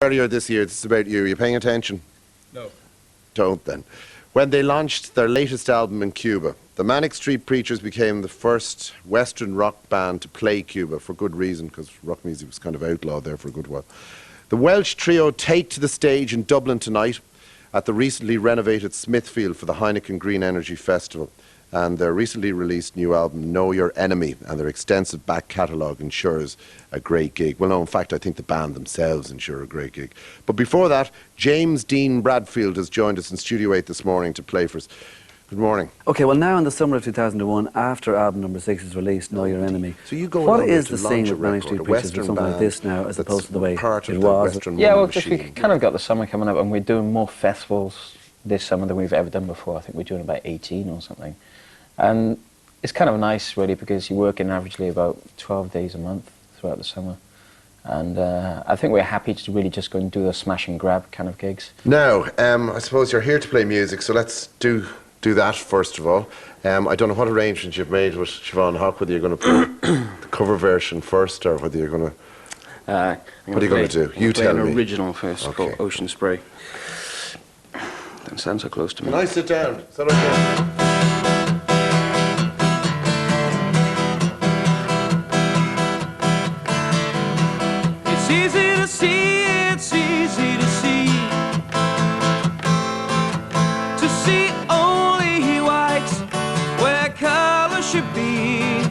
earlier this year, this is about you. Are you paying attention? No. Don't then. When they launched their latest album in Cuba, the Manic Street Preachers became the first Western rock band to play Cuba, for good reason, because rock music was kind of outlawed there for a good while. The Welsh trio take to the stage in Dublin tonight at the recently renovated Smithfield for the Heineken Green Energy Festival. And their recently released new album, Know Your Enemy, and their extensive back catalogue ensures a great gig. Well, no, in fact, I think the band themselves ensure a great gig. But before that, James Dean Bradfield has joined us in Studio 8 this morning to play for us. Good morning. Okay, well, now in the summer of 2001, after album number 6 is released, Know Your Enemy, so you go what is the scene with Manic Street Preachers with something like this now, as opposed to the way it was? Yeah, well, because we kind of got the summer coming up, and we're doing more festivals this summer than we've ever done before. I think we're doing about 18 or something. And it's kind of nice, really, because you're working averagely about 12 days a month throughout the summer. And I think we're happy to really just go and do the smash and grab kind of gigs. Now, I suppose you're here to play music, so let's do that first of all. I don't know what arrangement you've made with Siobhan Hock, whether you're going to play the cover version first or whether you're going to... what are you going to do? You tell me. An original first, called Ocean Spray. Don't sound so close to me. Can I sit down? Is that okay? It's easy to see, it's easy to see. To see only white where color should be.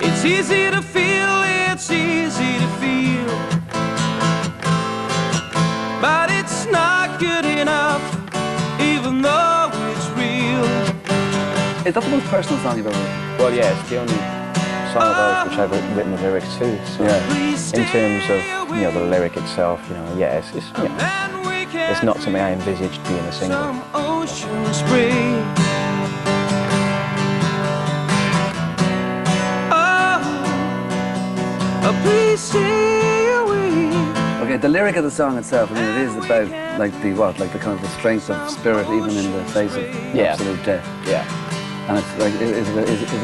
It's easy to feel, it's easy to feel. But it's not good enough, even though it's real. Is that the most personal song you've ever written? Well, yeah, it's the only song of ours which I've written the lyrics to. So in terms of, you know, the lyric itself, you know, yeah, it's you know, it's not something I envisaged being a single. Ocean spray. Oh, please stay away. Okay, the lyric of the song itself, I mean, it is about, like, the kind of the strength of spirit, even in the face of absolute death. Yeah. And it's like, is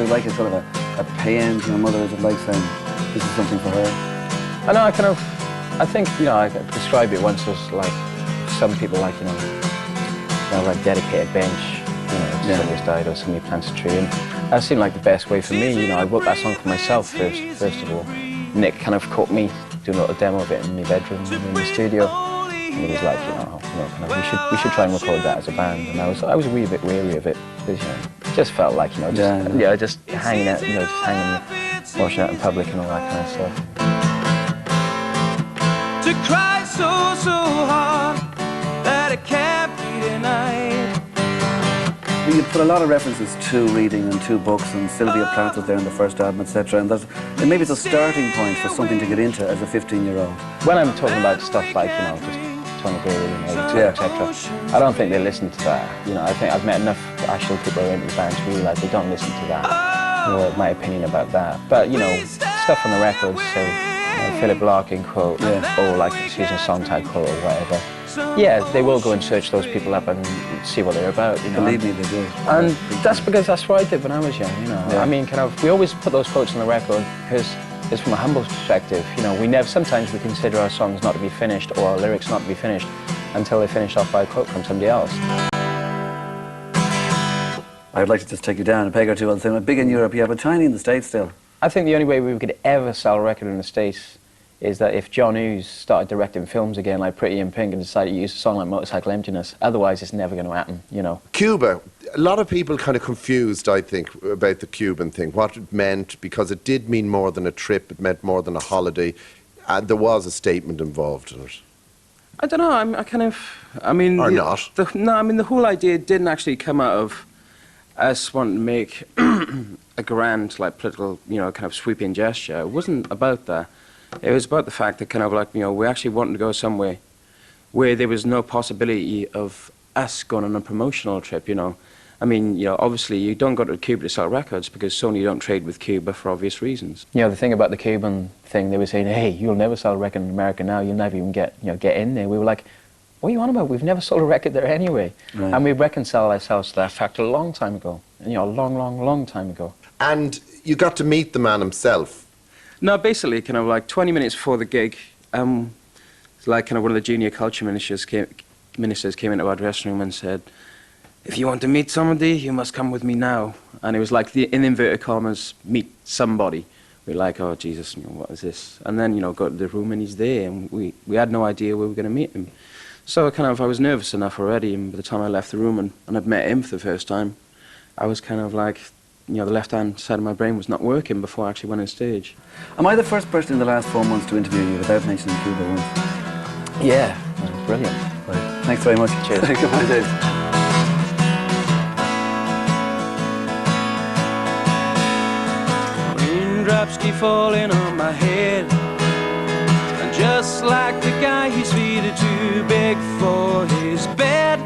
it like a sort of a pain to your mother? Is it like saying, this is something for her? I know, I think, you know, I described it once as, like, some people like, you know, like dedicated bench, you know, somebody's died or somebody plants a tree, and that seemed like the best way for me. You know, I wrote that song for myself first of all. Nick kind of caught me doing a little demo of it in my bedroom in the studio, and he was like, you know, kind of, we should try and record that as a band. And I was a wee bit weary of it, because, you know, it just felt like, you know, just hanging out, you know, just hanging, washing out in public and all that kind of stuff. To cry so hard that it can't be denied. You put a lot of references to reading and to books, and Sylvia Plath was there in the first album, etc. And maybe it's a starting point for something to get into as a 15-year-old. When I'm talking about stuff like, you know, just Tony Gray and etc., I don't think they listen to that. You know, I think I've met enough actual people who are into the band to realise they don't listen to that, or my opinion about that. But, you know, stuff on the records, so Philip Larkin quote, or like Susan Sontag quote or whatever. Yeah, they will go and search those people up and see what they're about, you know. Believe me, they do. And that's because that's what I did when I was young, you know. I mean, kind of, we always put those quotes on the record because it's from a humble perspective. You know, sometimes we consider our songs not to be finished or our lyrics not to be finished until they're finished off by a quote from somebody else. I'd like to just take you down a peg or two on saying, big in Europe, yeah, but tiny in the States still. I think the only way we could ever sell a record in the States is that if John Hughes started directing films again, like Pretty in Pink, and decided to use a song like Motorcycle Emptiness. Otherwise, it's never going to happen, you know. Cuba. A lot of people kind of confused, I think, about the Cuban thing, what it meant, because it did mean more than a trip, it meant more than a holiday, and there was a statement involved in it. I don't know, I mean... Or not. No, I mean, the whole idea didn't actually come out of us wanting to make a grand, like, political, you know, kind of sweeping gesture. It wasn't about that. It was about the fact that kind of like, you know, we actually wanted to go somewhere where there was no possibility of us going on a promotional trip, you know. I mean, you know, obviously you don't go to Cuba to sell records because Sony don't trade with Cuba for obvious reasons. You know, the thing about the Cuban thing, they were saying, hey, you'll never sell a record in America now, you'll never even get in there. We were like, what are you on about? We've never sold a record there anyway. Right. And we reconciled ourselves to that fact a long time ago. You know, a long, long, long time ago. And you got to meet the man himself. No, basically, kind of like 20 minutes before the gig, it's like kind of one of the junior culture ministers came into our dressing room and said, "If you want to meet somebody, you must come with me now." And it was like, in inverted commas, meet somebody. We're like, oh, Jesus, what is this? And then, got to the room and he's there, and we had no idea where we were going to meet him. So I was nervous enough already, and by the time I left the room and I'd met him for the first time, I was kind of like, the left-hand side of my brain was not working before I actually went on stage. Am I the first person in the last 4 months to interview you without mentioning Cuba once? Yeah, that was brilliant. Right. Thanks very much. Cheers. Goodbye, Dave. Raindrops keep falling on my head, and just like the guy whose feet are too big for his bed,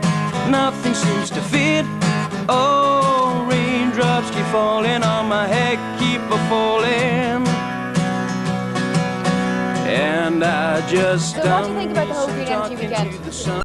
nothing seems to fit. Oh, raindrops keep falling on my head, keep a-falling, and I just So what do you think about the whole Green Energy weekend?